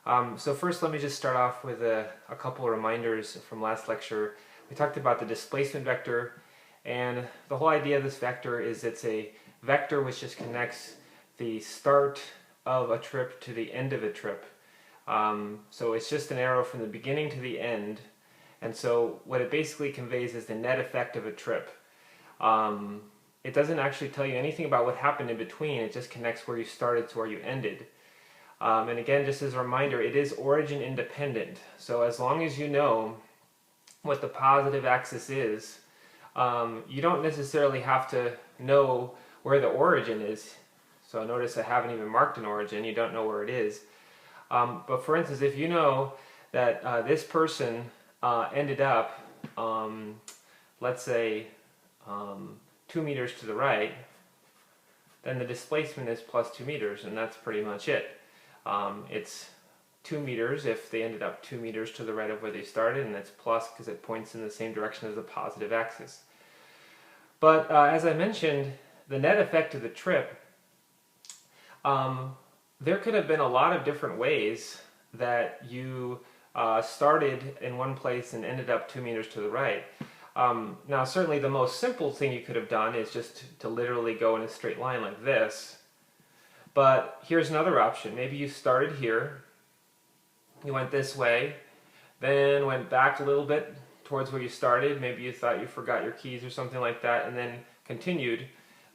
So first let me just start off with a couple of reminders from last lecture. We talked about the displacement vector, and the whole idea of this vector is it's a vector which just connects the start of a trip to the end of a trip. So it's just an arrow from the beginning to the end, and so what it basically conveys is the net effect of a trip. It doesn't actually tell you anything about what happened in between, it just connects where you started to where you ended. And again, just as a reminder, it is origin independent. So as long as you know what the positive axis is, you don't necessarily have to know where the origin is. So notice I haven't even marked an origin, you don't know where it is. But for instance, if you know that this person ended up, let's say, 2 meters to the right, then the displacement is plus 2 meters, and that's pretty much it. It's 2 meters if they ended up 2 meters to the right of where they started, and it's plus because it points in the same direction as the positive axis. But as I mentioned, the net effect of the trip, there could have been a lot of different ways that you started in one place and ended up 2 meters to the right. Now certainly the most simple thing you could have done is just to literally go in a straight line like this. But here's another option. Maybe you started here, you went this way, then went back a little bit towards where you started. Maybe you thought you forgot your keys or something like that, and then continued,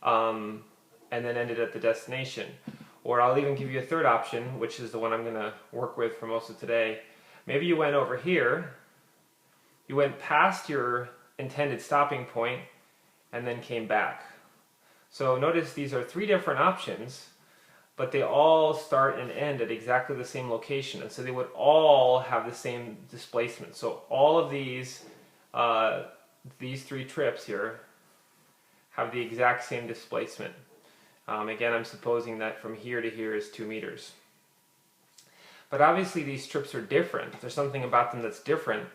and then ended at the destination. Or I'll even give you a third option, which is the one I'm going to work with for most of today. Maybe you went over here, you went past your intended stopping point, and then came back. So notice these are 3 different options, but they all start and end at exactly the same location, and so they would all have the same displacement. So all of these 3 trips here have the exact same displacement. Again, I'm supposing that from here to here is 2 meters. But obviously these trips are different. There's something about them that's different,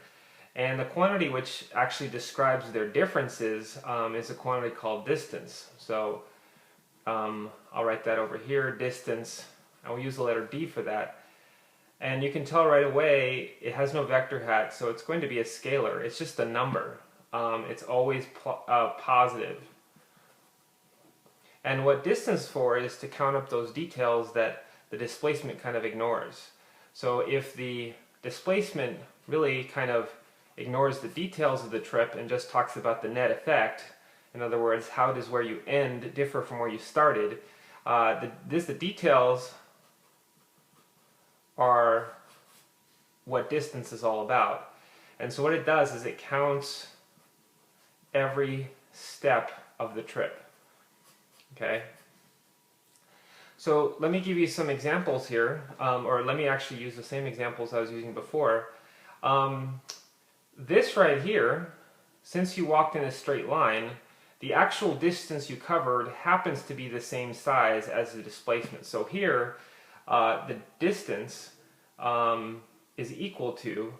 and the quantity which actually describes their differences is a quantity called distance. So I'll write that over here, distance. I will use the letter D for that. And you can tell right away it has no vector hat, so it's going to be a scalar. It's just a number. It's always positive. And what distance for is to count up those details that the displacement kind of ignores. So if the displacement really kind of ignores the details of the trip and just talks about the net effect, in other words, how does where you end differ from where you started, the details are what distance is all about. And so what it does is it counts every step of the trip. Okay? So let me give you some examples here, or let me actually use the same examples I was using before. This right here, since you walked in a straight line, the actual distance you covered happens to be the same size as the displacement. So here, the distance is equal to,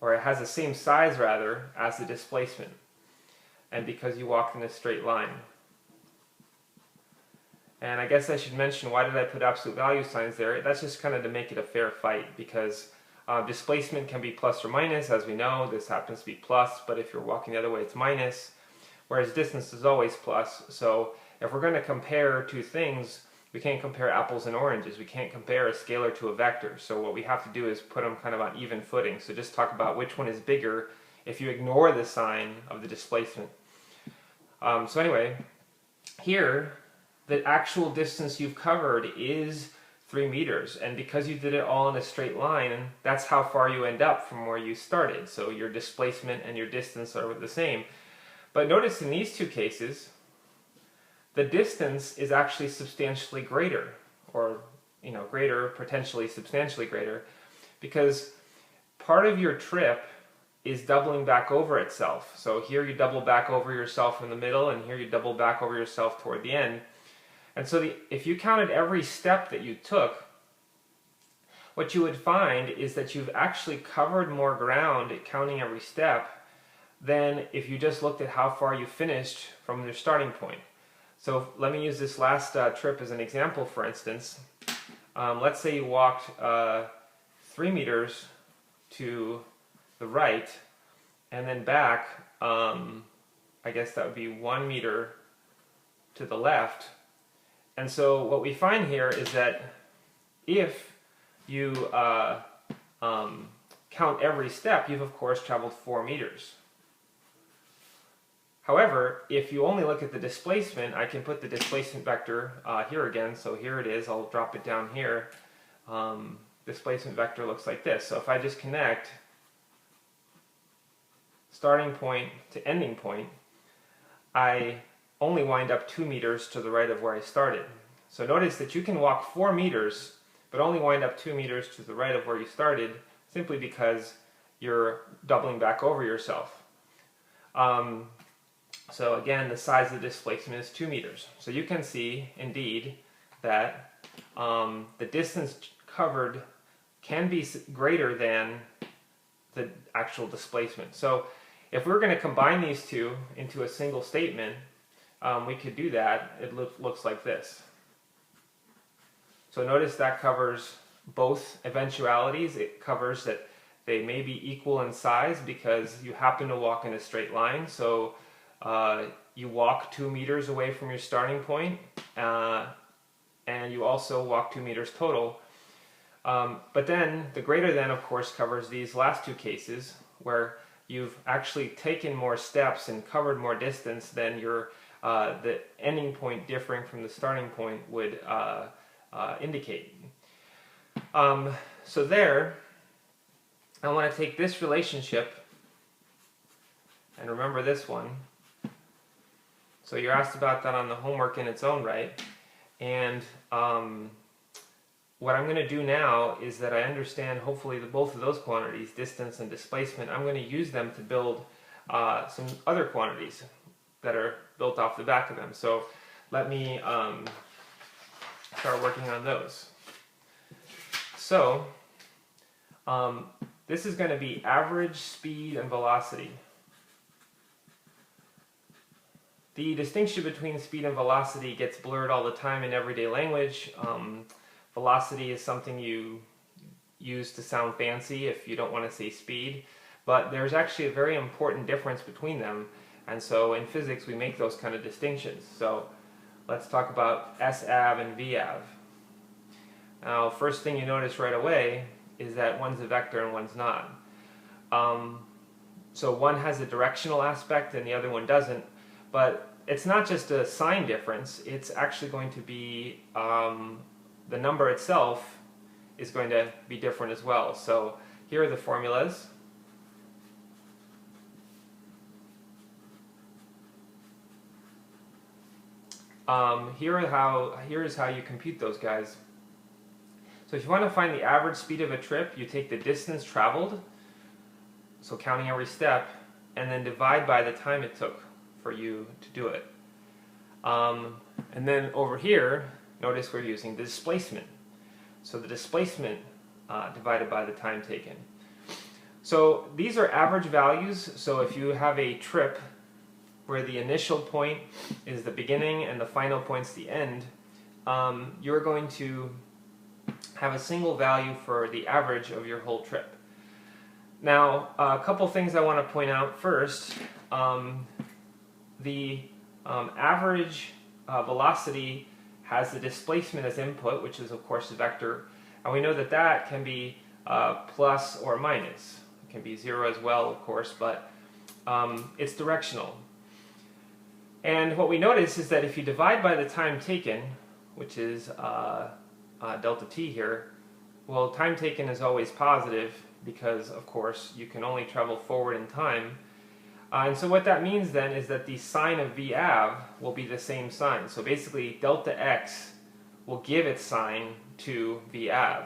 or it has the same size rather, as the displacement. And because you walked in a straight line. And I guess I should mention, why did I put absolute value signs there? That's just kind of to make it a fair fight, because displacement can be plus or minus, as we know. This happens to be plus, but if you're walking the other way, it's minus. Whereas distance is always plus. So if we're going to compare 2 things, we can't compare apples and oranges. We can't compare a scalar to a vector. So what we have to do is put them kind of on even footing. So just talk about which one is bigger if you ignore the sign of the displacement. So anyway, here, the actual distance you've covered is 3 meters. And because you did it all in a straight line, that's how far you end up from where you started. So your displacement and your distance are the same. But notice in these 2 cases, the distance is actually substantially greater, or greater, potentially substantially greater, because part of your trip is doubling back over itself. So here you double back over yourself in the middle, and here you double back over yourself toward the end. And so if you counted every step that you took, what you would find is that you've actually covered more ground at counting every step than if you just looked at how far you finished from your starting point. So let me use this last trip as an example, for instance. Let's say you walked 3 meters to the right, and then back, I guess that would be 1 meter to the left. And so what we find here is that if you count every step, you've of course traveled 4 meters. However, if you only look at the displacement, I can put the displacement vector here again. So here it is. I'll drop it down here. Displacement vector looks like this. So if I just connect starting point to ending point, I only wind up 2 meters to the right of where I started. So notice that you can walk 4 meters, but only wind up 2 meters to the right of where you started, simply because you're doubling back over yourself. So again, the size of the displacement is 2 meters. So you can see, indeed, that the distance covered can be greater than the actual displacement. So if we're going to combine these two into a single statement, we could do that. It looks like this. So notice that covers both eventualities. It covers that they may be equal in size because you happen to walk in a straight line. So you walk 2 meters away from your starting point, and you also walk 2 meters total. But then the greater than, of course, covers these last two cases where you've actually taken more steps and covered more distance than your the ending point differing from the starting point would indicate. So there, I want to take this relationship and remember this one. So you're asked about that on the homework in its own right. And what I'm going to do now is that I understand, hopefully, both of those quantities, distance and displacement. I'm going to use them to build some other quantities that are built off the back of them. So let me start working on those. So this is going to be average speed and velocity. The distinction between speed and velocity gets blurred all the time in everyday language. Velocity is something you use to sound fancy if you don't want to say speed, but there's actually a very important difference between them, and so in physics we make those kind of distinctions. So let's talk about S-av and V-av. Now, first thing you notice right away is that one's a vector and one's not. So one has a directional aspect and the other one doesn't. But it's not just a sign difference, it's actually going to be, the number itself is going to be different as well. So here are the formulas. Here's how you compute those guys. So if you want to find the average speed of a trip, you take the distance traveled, so counting every step, and then divide by the time it took for you to do it. And then over here, notice we're using the displacement. So the displacement divided by the time taken. So these are average values. So if you have a trip where the initial point is the beginning and the final point's the end, you're going to have a single value for the average of your whole trip. Now, a couple things I want to point out first. The average velocity has the displacement as input, which is of course a vector, and we know that that can be plus or minus. It can be 0 as well, of course, but it's directional. And what we notice is that if you divide by the time taken, which is delta t here, well, time taken is always positive because, of course, you can only travel forward in time. And so what that means then is that the sign of V-av will be the same sign. So basically, delta x will give its sign to V-av.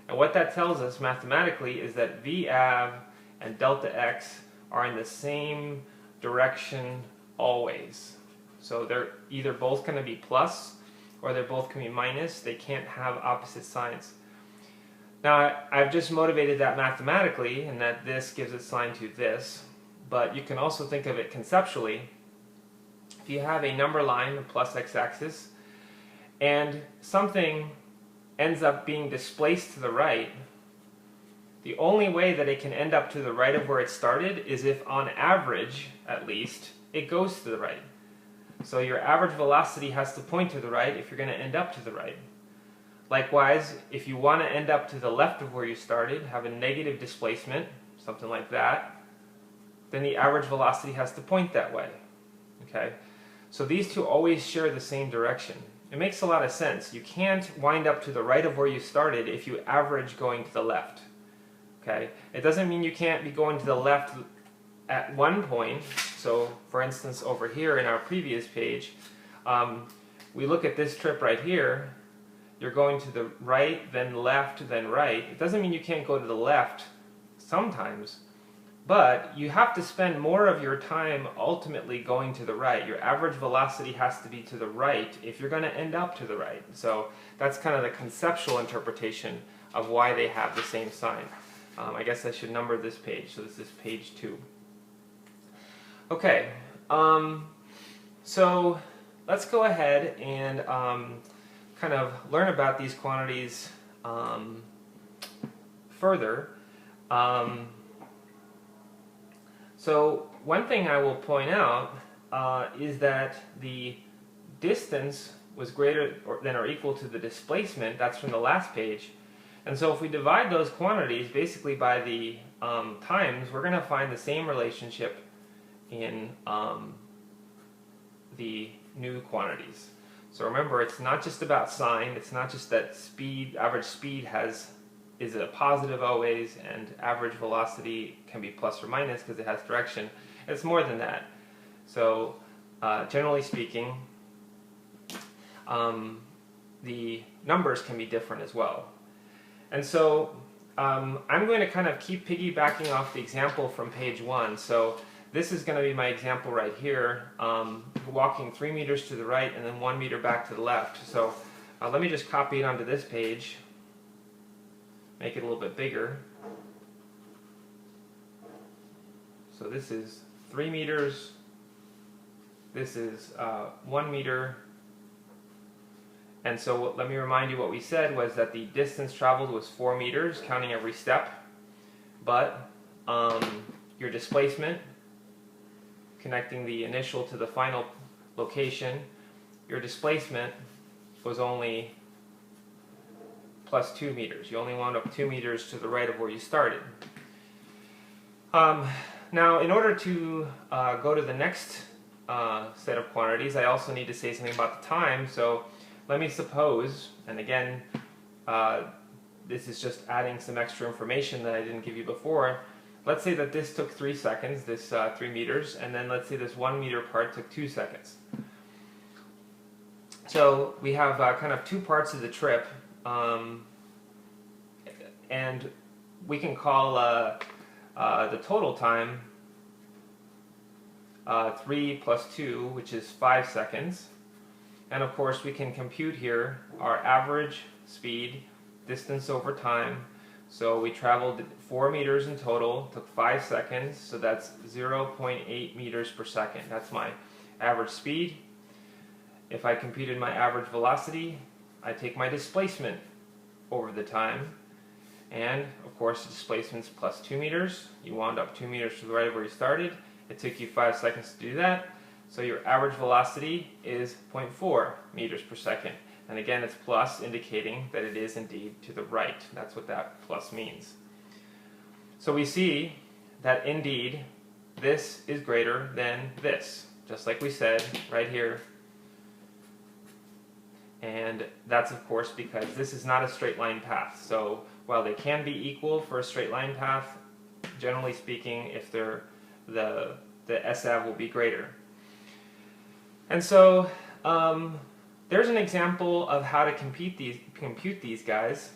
And what that tells us mathematically is that V-av and delta x are in the same direction always. So they're either both going to be plus or they're both going to be minus. They can't have opposite signs. Now, I've just motivated that mathematically, and that this gives its sign to this. But you can also think of it conceptually. If you have a number line, the plus x-axis, and something ends up being displaced to the right, The only way that it can end up to the right of where it started is if, on average, at least, it goes to the right. So your average velocity has to point to the right if you're going to end up to the right. Likewise, if you want to end up to the left of where you started, have a negative displacement, something like that, then the average velocity has to point that way. Okay? So these two always share the same direction. It makes a lot of sense. You can't wind up to the right of where you started if you average going to the left. Okay? It doesn't mean you can't be going to the left at one point. So, for instance, over here in our previous page, we look at this trip right here. You're going to the right, then left, then right. It doesn't mean you can't go to the left sometimes, but you have to spend more of your time ultimately going to the right. Your average velocity has to be to the right if you're going to end up to the right. So that's kind of the conceptual interpretation of why they have the same sign. I guess I should number this page. So this is page 2. Okay, so let's go ahead and kind of learn about these quantities further. So one thing I will point out is that the distance was greater than or equal to the displacement. That's from the last page. And so if we divide those quantities basically by the times, we're going to find the same relationship in the new quantities. So remember, it's not just about sign. It's not just that speed, average speed is a positive always, and average velocity can be plus or minus because it has direction. It's more than that. So generally speaking, the numbers can be different as well. And so I'm going to kind of keep piggybacking off the example from page 1. So this is going to be my example right here, walking 3 meters to the right and then 1 meter back to the left. So let me just copy it onto this page, make it a little bit bigger. So this is 3 meters, this is 1 meter, and so let me remind you what we said was that the distance traveled was 4 meters, counting every step, but your displacement, connecting the initial to the final location, your displacement was only plus 2 meters. You only wound up 2 meters to the right of where you started. Now, in order to go to the next set of quantities, I also need to say something about the time. So let me suppose, and again, this is just adding some extra information that I didn't give you before. Let's say that this took 3 seconds, this 3 meters, and then let's say this 1 meter part took 2 seconds. So we have kind of 2 parts of the trip, and we can call the total time 3 plus 2, which is 5 seconds. And of course we can compute here our average speed, distance over time. So we traveled 4 meters in total, took 5 seconds, so that's 0.8 meters per second. That's my average speed. If I computed my average velocity, I take my displacement over the time. And of course the displacement's plus 2 meters. You wound up 2 meters to the right of where you started. It took you 5 seconds to do that. So your average velocity is 0.4 meters per second. And again, it's plus, indicating that it is indeed to the right. That's what that plus means. So we see that indeed this is greater than this, just like we said right here. And that's of course because this is not a straight line path. So while they can be equal for a straight line path, generally speaking, if they're the SAV will be greater. And so there's an example of how to compute these guys.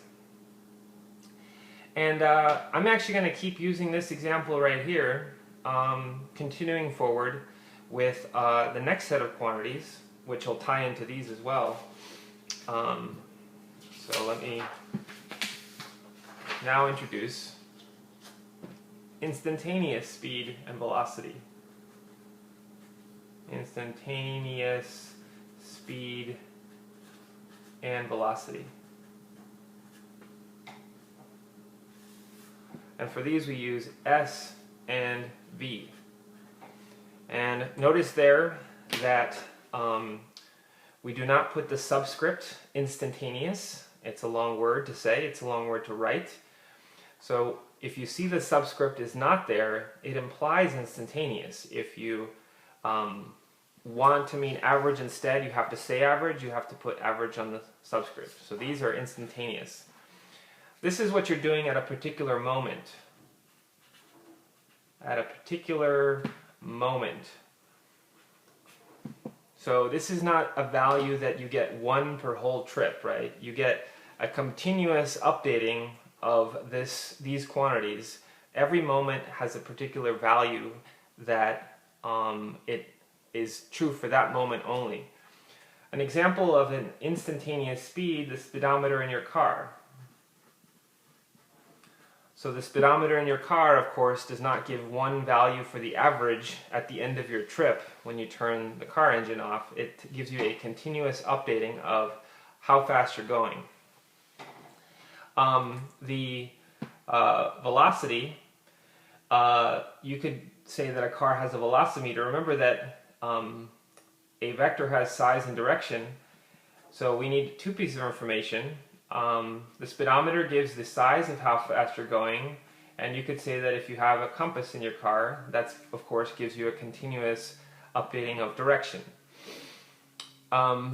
And I'm actually going to keep using this example right here, continuing forward with the next set of quantities, which will tie into these as well. So let me now introduce instantaneous speed and velocity. Instantaneous speed and velocity. And for these we use S and V. And notice there that we do not put the subscript instantaneous. It's a long word to say, it's a long word to write. So if you see the subscript is not there, it implies instantaneous. If you want to mean average instead, you have to say average, you have to put average on the subscript. So these are instantaneous. This is what you're doing at a particular moment. At a particular moment. So this is not a value that you get one per whole trip, right? You get a continuous updating of these quantities. Every moment has a particular value that it is true for that moment only. An example of an instantaneous speed, the speedometer in your car. So the speedometer in your car, of course, does not give one value for the average at the end of your trip when you turn the car engine off. It gives you a continuous updating of how fast you're going. The velocity, you could say that a car has a velocimeter. Remember that a vector has size and direction, so we need two pieces of information. The speedometer gives the size of how fast you're going, and you could say that if you have a compass in your car, that of course gives you a continuous updating of direction. Now,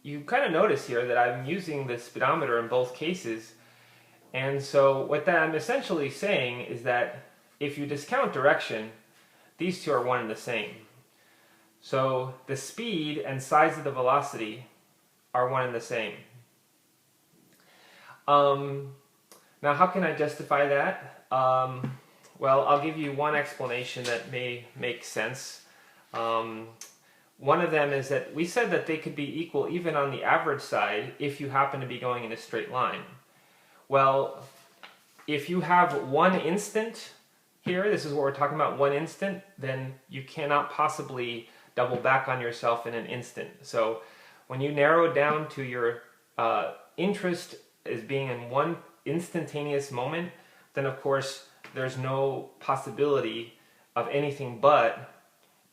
you kind of notice here that I'm using the speedometer in both cases, and so what I'm essentially saying is that if you discount direction, these two are one and the same. So the speed and size of the velocity are one and the same. Now how can I justify that? Well, I'll give you one explanation that may make sense. One of them is that we said that they could be equal even on the average side if you happen to be going in a straight line. Well, if you have one instant here, this is what we're talking about, one instant, then you cannot possibly double back on yourself in an instant. So when you narrow it down to your interest as being in one instantaneous moment, then of course there's no possibility of anything but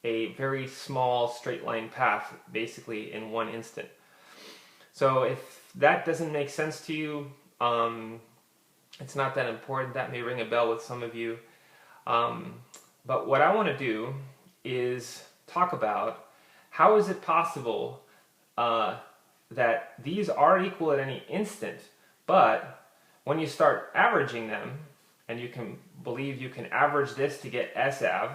a very small straight line path, basically in one instant. So if that doesn't make sense to you, it's not that important. That may ring a bell with some of you. But what I want to do is talk about how is it possible that these are equal at any instant, but when you start averaging them, and you can believe you can average this to get SAV,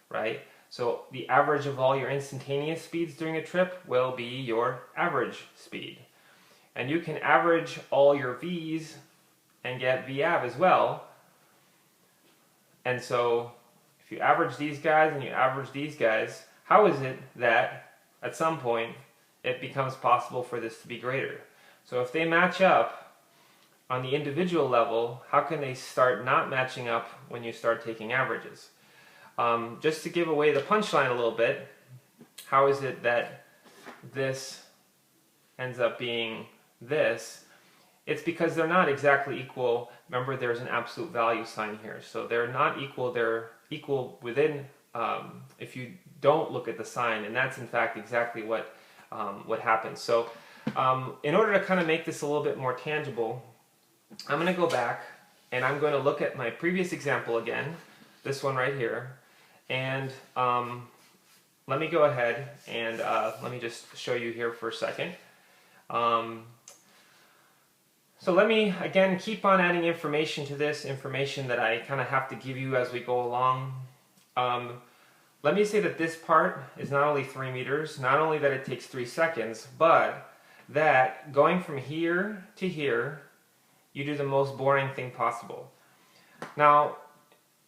right? So the average of all your instantaneous speeds during a trip will be your average speed. And you can average all your V's and get VAV as well. And so if you average these guys and you average these guys, how is it that at some point it becomes possible for this to be greater? So if they match up on the individual level, how can they start not matching up when you start taking averages? Just to give away the punchline a little bit, how is it that this ends up being this? It's because they're not exactly equal. Remember, there's an absolute value sign here. So they're not equal, they're equal within, if you don't look at the sign, and that's in fact exactly what happens. So in order to kind of make this a little bit more tangible, I'm going to go back and I'm going to look at my previous example again, this one right here, and let me go ahead and let me just show you here for a second. So let me again keep on adding information to this, information that I kind of have to give you as we go along. Let me say that this part is not only 3 meters, not only that it takes 3 seconds, but that going from here to here, you do the most boring thing possible. Now,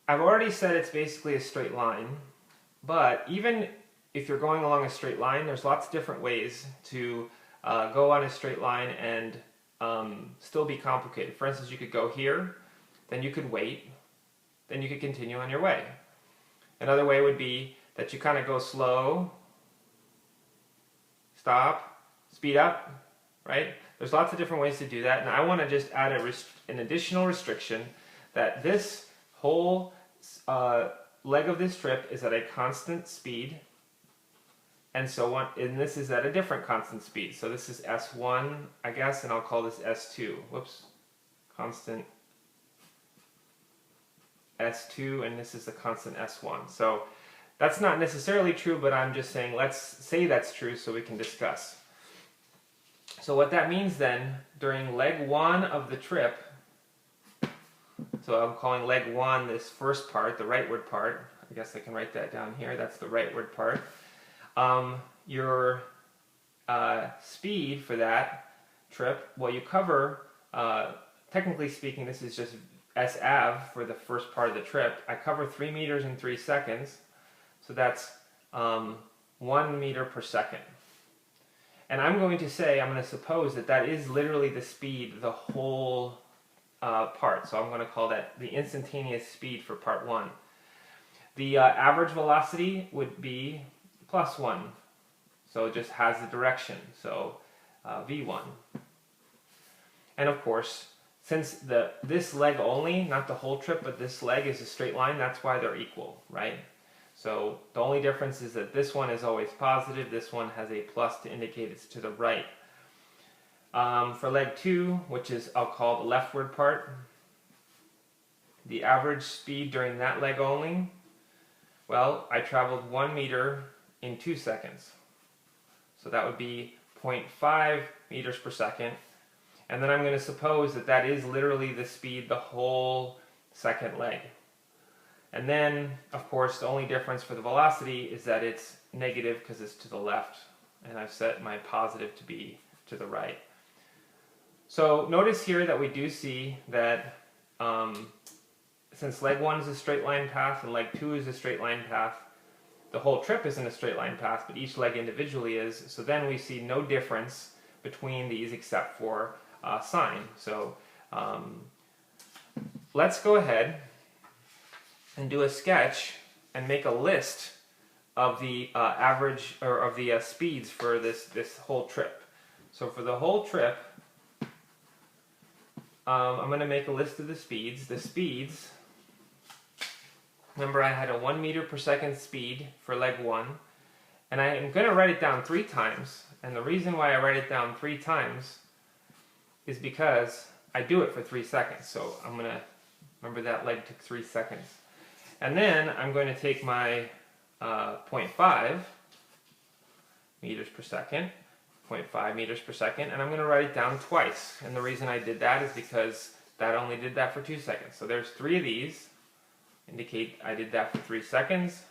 I've already said it's basically a straight line, but even if you're going along a straight line, there's lots of different ways to go on a straight line and still be complicated. For instance, you could go here, then you could wait, then you could continue on your way. Another way would be that you kind of go slow, stop, speed up, right? There's lots of different ways to do that, and I want to just add an additional restriction that this whole leg of this trip is at a constant speed, and so on, and this is at a different constant speed. So this is S1, I guess, and I'll call this S2. Whoops, constant S2, and this is the constant S1. So that's not necessarily true, but I'm just saying let's say that's true so we can discuss. So what that means then, during leg 1 of the trip, so I'm calling leg 1 this first part, the rightward part. I guess I can write that down here. That's the rightward part. Your speed for that trip, well, you cover, technically speaking, this is just S-av for the first part of the trip. I cover 3 meters in 3 seconds, so that's 1 meter per second. And I'm going to suppose that that is literally the speed, the whole part. So I'm going to call that the instantaneous speed for part 1. The average velocity would be +1. So it just has the direction, so v1. And of course, since this leg only, not the whole trip, but this leg is a straight line, that's why they're equal, right? So the only difference is that this one is always positive, this one has a plus to indicate it's to the right. For leg 2, which is, I'll call the leftward part, the average speed during that leg only, well, I traveled 1 meter in 2 seconds. So that would be 0.5 meters per second. And then I'm going to suppose that that is literally the speed the whole second leg. And then, of course, the only difference for the velocity is that it's negative because it's to the left. And I've set my positive to be to the right. So notice here that we do see that since leg 1 is a straight line path and leg 2 is a straight line path, the whole trip isn't a straight line path, but each leg individually is. So then we see no difference between these except for sign. So let's go ahead and do a sketch and make a list of the average or of the speeds for this whole trip. So for the whole trip, I'm going to make a list of the speeds. The speeds, remember I had a 1 meter per second speed for leg 1, and I am going to write it down 3 times. And the reason why I write it down 3 times is because I do it for 3 seconds. So I'm going to remember that leg took 3 seconds. And then I'm going to take my 0.5 meters per second, 0.5 meters per second, and I'm going to write it down twice. And the reason I did that is because that only did that for 2 seconds. So there's 3 of these, indicate I did that for 3 seconds.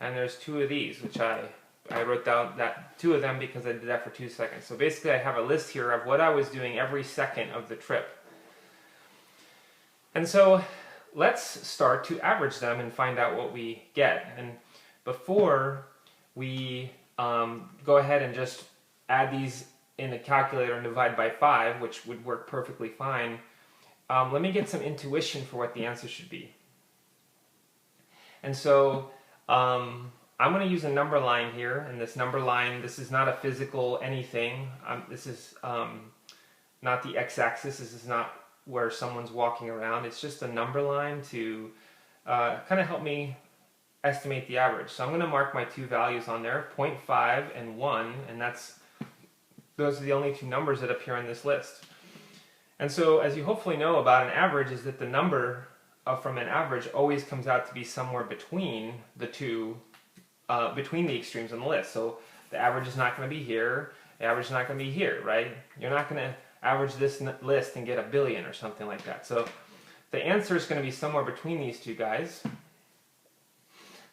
And there's 2 of these, which I wrote down that 2 of them because I did that for 2 seconds. So basically I have a list here of what I was doing every second of the trip. And so let's start to average them and find out what we get. And before we go ahead and just add these in a calculator and divide by 5, which would work perfectly fine, let me get some intuition for what the answer should be. And so I'm going to use a number line here, and this number line, this is not a physical anything. This is not the x-axis. This is not where someone's walking around. It's just a number line to kind of help me estimate the average. So I'm going to mark my 2 values on there, 0.5 and 1, and those are the only 2 numbers that appear on this list. And so as you hopefully know about an average is that the number from an average always comes out to be somewhere between the two, between the extremes on the list. So the average is not going to be here, the average is not going to be here, right? You're not going to average this list and get 1 billion or something like that. So the answer is going to be somewhere between these 2 guys.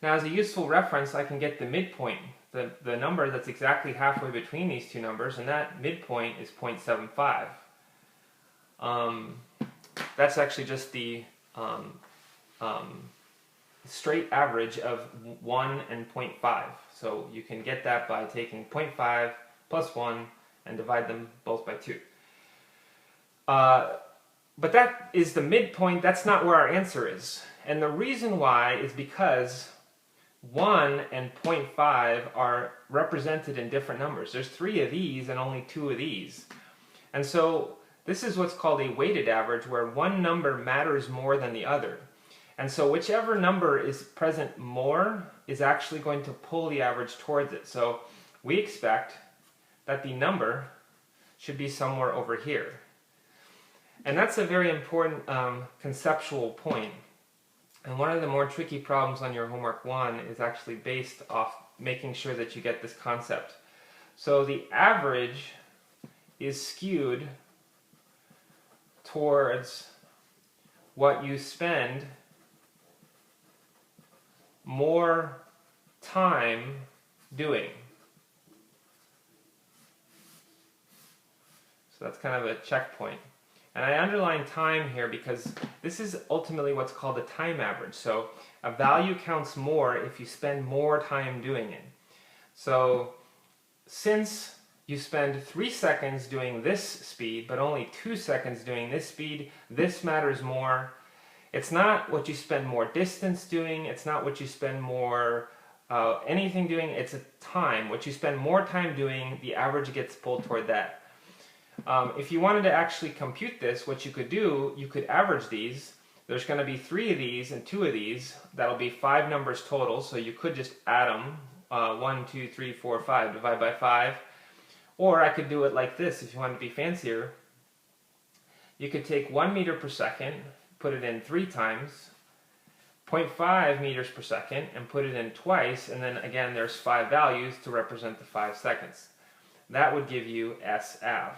Now as a useful reference, I can get the midpoint, the number that's exactly halfway between these 2 numbers, and that midpoint is 0.75. That's actually just the straight average of 1 and 0.5. So you can get that by taking 0.5 plus 1 and divide them both by 2. But that is the midpoint. That's not where our answer is. And the reason why is because 1 and 0.5 are represented in different numbers. There's 3 of these and only 2 of these. And so this is what's called a weighted average, where one number matters more than the other. And so whichever number is present more is actually going to pull the average towards it. So we expect that the number should be somewhere over here. And that's a very important conceptual point. And one of the more tricky problems on your homework 1 is actually based off making sure that you get this concept. So the average is skewed towards what you spend more time doing. So that's kind of a checkpoint. And I underline time here because this is ultimately what's called a time average. So a value counts more if you spend more time doing it. So since you spend 3 seconds doing this speed, but only 2 seconds doing this speed, this matters more. It's not what you spend more distance doing, it's not what you spend more anything doing, it's a time. What you spend more time doing, the average gets pulled toward that. If you wanted to actually compute this, what you could do, you could average these. There's going to be 3 of these and 2 of these. That'll be 5 numbers total, so you could just add them. 1, 2, 3, 4, 5, divide by 5. Or I could do it like this if you wanted to be fancier. You could take 1 meter per second, put it in 3 times, 0.5 meters per second, and put it in twice, and then again there's 5 values to represent the 5 seconds. That would give you SAV.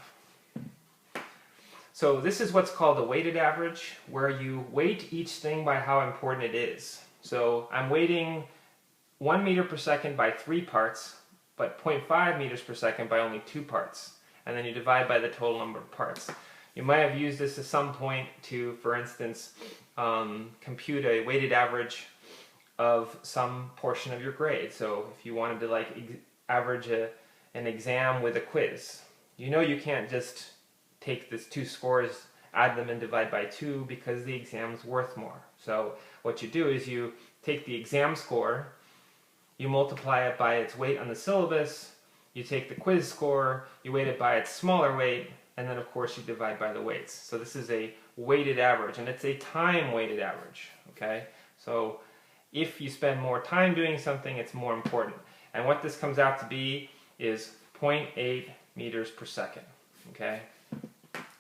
So this is what's called a weighted average, where you weight each thing by how important it is. So I'm weighting 1 meter per second by 3 parts, but 0.5 meters per second by only 2 parts. And then you divide by the total number of parts. You might have used this at some point to, for instance, compute a weighted average of some portion of your grade. So if you wanted to average an exam with a quiz, you know you can't just take these 2 scores, add them and divide by 2 because the exam's worth more. So what you do is you take the exam score, you multiply it by its weight on the syllabus, you take the quiz score, you weight it by its smaller weight, and then of course you divide by the weights. So this is a weighted average, and it's a time weighted average, okay? So if you spend more time doing something, it's more important. And what this comes out to be is 0.8 meters per second, okay?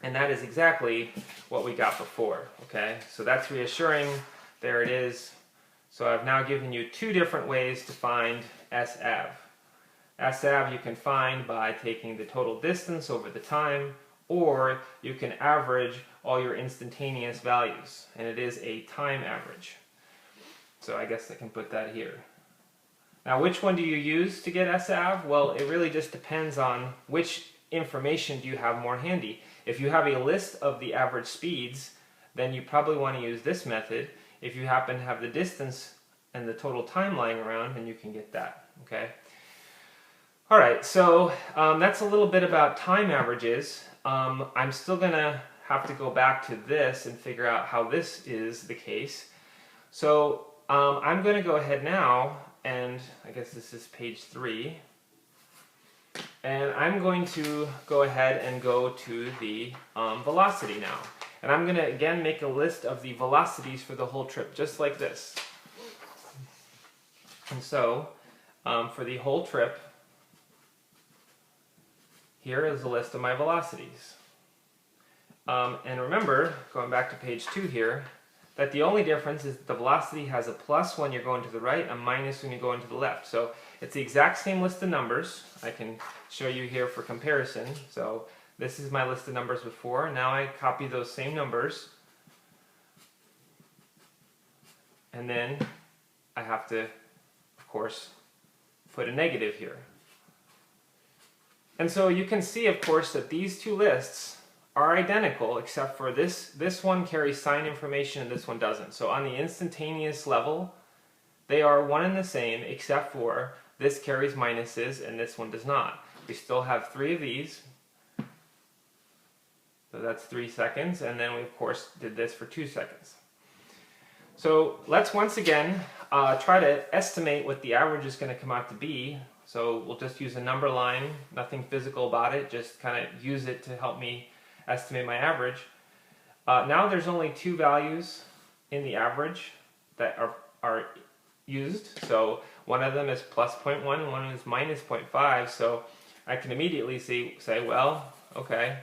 And that is exactly what we got before, okay? So that's reassuring. There it is. So I've now given you 2 different ways to find SAV. SAV you can find by taking the total distance over the time, or you can average all your instantaneous values, and it is a time average. So I guess I can put that here. Now, which one do you use to get SAV? Well, it really just depends on which information do you have more handy. If you have a list of the average speeds, then you probably want to use this method. If you happen to have the distance and the total time lying around, then you can get that, okay? Alright, so that's a little bit about time averages. I'm still going to have to go back to this and figure out how this is the case. So I'm going to go ahead now, and I guess this is page 3. And I'm going to go ahead and go to the velocity now. And I'm going to again make a list of the velocities for the whole trip, just like this. And so, for the whole trip, here is a list of my velocities. And remember, going back to page 2 here, that the only difference is that the velocity has a plus when you're going to the right, a minus when you're going to the left. So it's the exact same list of numbers. I can show you here for comparison. So this is my list of numbers before. Now I copy those same numbers. And then I have to, of course, put a negative here. And so you can see, of course, that these 2 lists are identical, except for this one carries sign information and this one doesn't. So on the instantaneous level, they are one and the same, except for this carries minuses and this one does not. We still have 3 of these. So that's 3 seconds, and then we of course did this for 2 seconds. So let's once again try to estimate what the average is going to come out to be. So we'll just use a number line, nothing physical about it, just kind of use it to help me estimate my average. Now there's only two values in the average that are used. So one of them is plus 0.1 and one is minus 0.5. So I can immediately say, well, okay,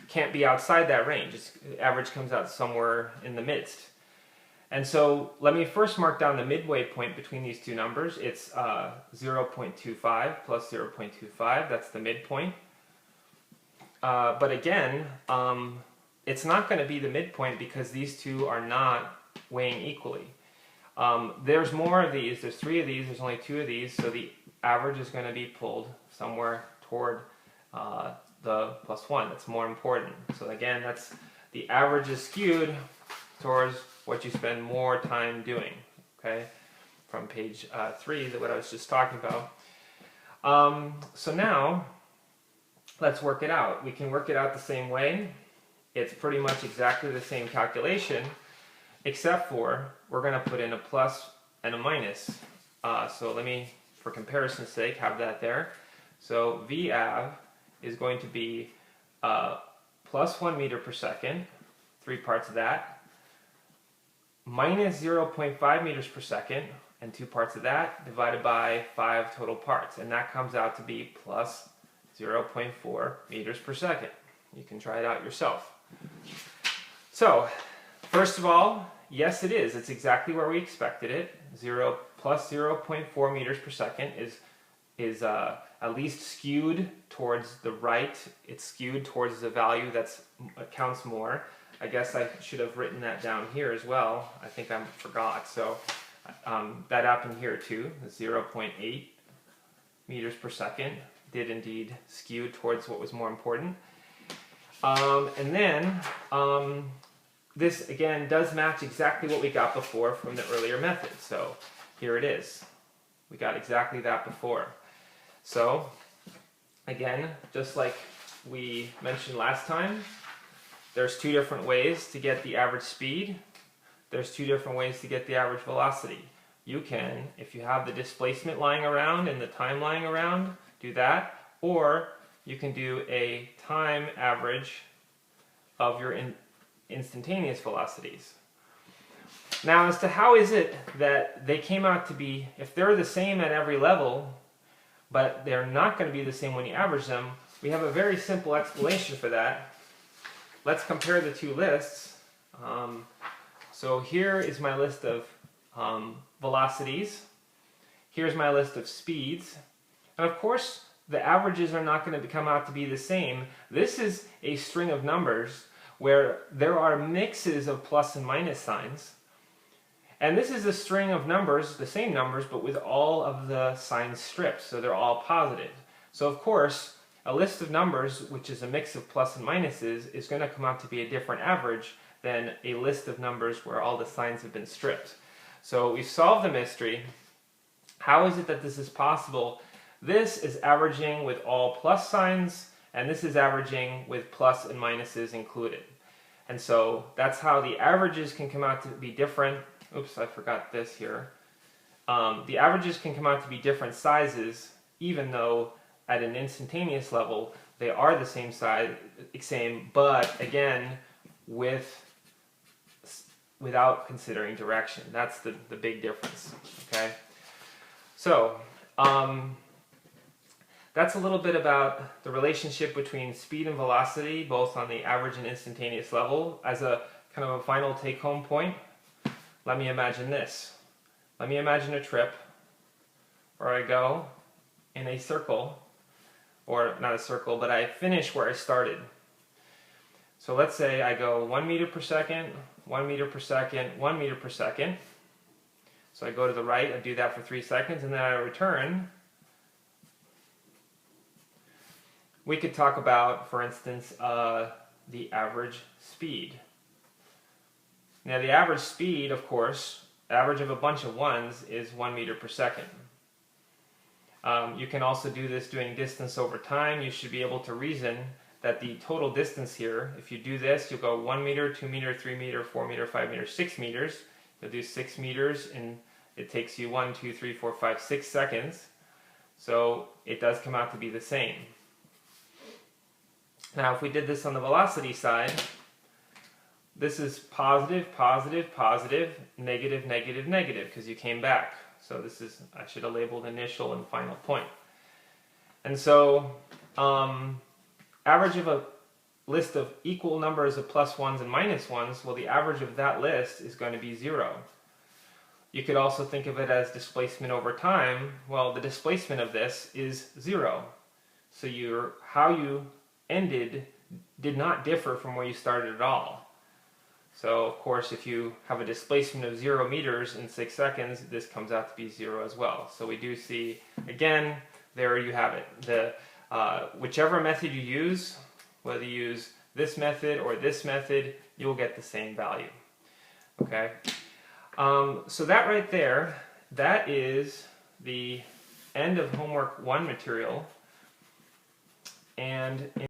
can't be outside that range. The average comes out somewhere in the midst. And so let me first mark down the midway point between these two numbers. It's 0.25 plus 0.25. That's the midpoint. But again, it's not going to be the midpoint because these two are not weighing equally. There's more of these. There's three of these. There's only two of these. So the average is going to be pulled somewhere toward the plus 1. That's more important. So again, that's the average is skewed towards what you spend more time doing. Okay, from page 3, what I was just talking about. So now let's work it out. We can work it out the same way. It's pretty much exactly the same calculation, except for we're going to put in a plus and a minus. So let me, for comparison's sake, have that there. So VAV is going to be plus 1 meter per second, 3 parts of that, minus 0.5 meters per second, and 2 parts of that, divided by 5 total parts. And that comes out to be plus 0.4 meters per second. You can try it out yourself. So, first of all, yes it is. It's exactly where we expected it. Plus 0.4 meters per second is at least skewed towards the right. It's skewed towards the value that counts more. I guess I should have written that down here as well. I think I forgot. So that happened here too. 0.8 meters per second did indeed skew towards what was more important. And then this again does match exactly what we got before from the earlier method. So here it is. We got exactly that before. So again, just like we mentioned last time, there's 2 different ways to get the average speed. There's 2 different ways to get the average velocity. You can, if you have the displacement lying around and the time lying around, do that. Or you can do a time average of your instantaneous velocities. Now, as to how is it that they came out to be, if they're the same at every level, but they're not going to be the same when you average them, we have a very simple explanation for that. Let's compare the 2 lists. So here is my list of velocities. Here's my list of speeds. And of course, the averages are not going to come out to be the same. This is a string of numbers where there are mixes of plus and minus signs. And this is a string of numbers, the same numbers, but with all of the signs stripped, so they're all positive. So of course, a list of numbers, which is a mix of plus and minuses, is going to come out to be a different average than a list of numbers where all the signs have been stripped. So we've solved the mystery. How is it that this is possible? This is averaging with all plus signs, and this is averaging with plus and minuses included. And so that's how the averages can come out to be different. Oops, I forgot this here. The averages can come out to be different sizes, even though at an instantaneous level they are the same size, but again, without considering direction. That's the big difference. Okay, so that's a little bit about the relationship between speed and velocity, both on the average and instantaneous level. As a kind of a final take-home point, let me imagine this. Let me imagine a trip where I go in a circle, or not a circle, but I finish where I started. So let's say I go 1 meter per second, 1 meter per second, 1 meter per second. So I go to the right, I do that for 3 seconds, and then I return. We could talk about, for instance, the average speed. Now the average speed, of course, average of a bunch of ones is 1 meter per second. You can also do this doing distance over time. You should be able to reason that the total distance here, if you do this, you'll go 1 meter, 2 meter, 3 meter, 4 meter, 5 meter, 6 meters. You'll do 6 meters it takes you 1, 2, 3, 4, 5, 6 seconds. So it does come out to be the same. Now if we did this on the velocity side, this is positive, positive, positive, negative, negative, negative, because you came back. So this is, I should have labeled initial and final point. And so average of a list of equal numbers of plus ones and minus ones, well, the average of that list is going to be 0. You could also think of it as displacement over time. Well, the displacement of this is 0. So how you ended did not differ from where you started at all. So, of course, if you have a displacement of 0 meters in 6 seconds, this comes out to be 0 as well. So we do see, again, there you have it. Whichever method you use, whether you use this method or this method, you'll get the same value. Okay? So that right there, that is the end of homework 1 material. And